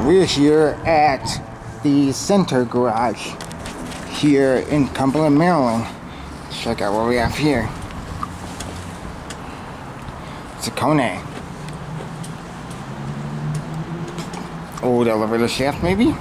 We're here at the center garage here in Cumberland, Maryland. Let's check out what we have here. It's a KONE. Old elevator shaft, maybe?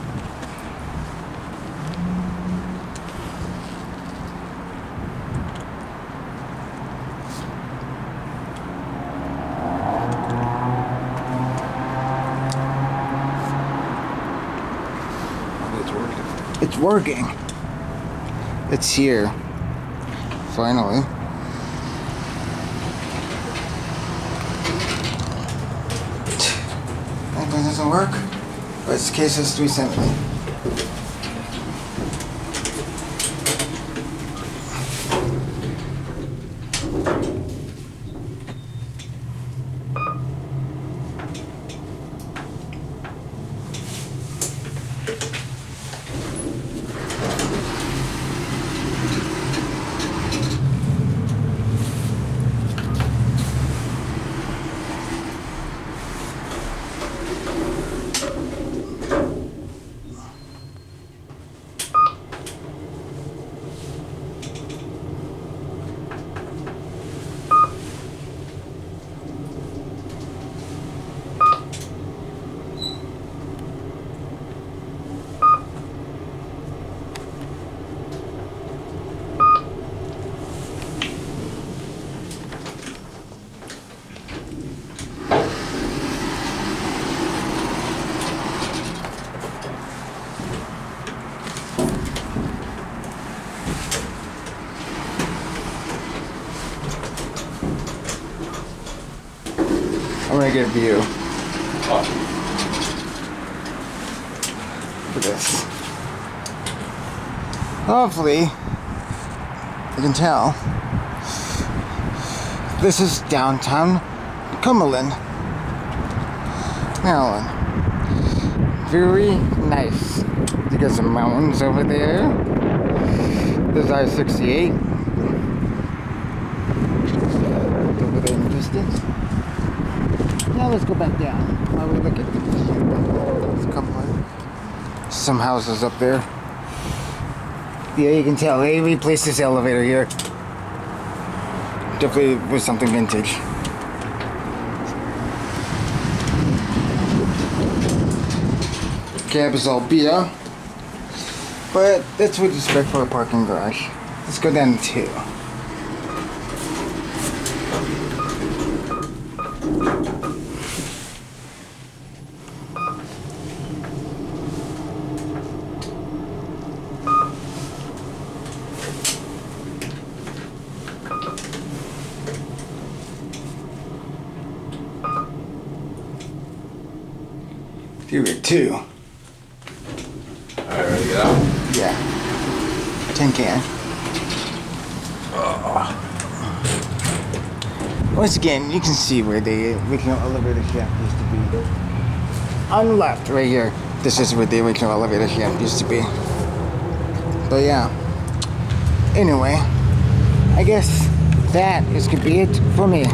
It's working. It's here. Finally. That one doesn't work. But it's case is 370. I'm gonna get a view. Look at this. Hopefully, you can tell. This is downtown Cumberland, Maryland. Very nice. You got some mountains over there. There's I-68. Over there in the distance. Now let's go back down while we look at this. There's a couple of some houses up there. Yeah, you can tell they replaced this elevator here. Definitely was something vintage. Cab is all beat up, but that's what you expect for a parking garage. Let's go down to 2. Here we go, 2. Alright, ready to get out? Yeah. Tin can. Once again, you can see where the original elevator shaft used to be. On the left, right here, this is where the original elevator shaft used to be. But yeah. Anyway, I guess that is gonna be it for me.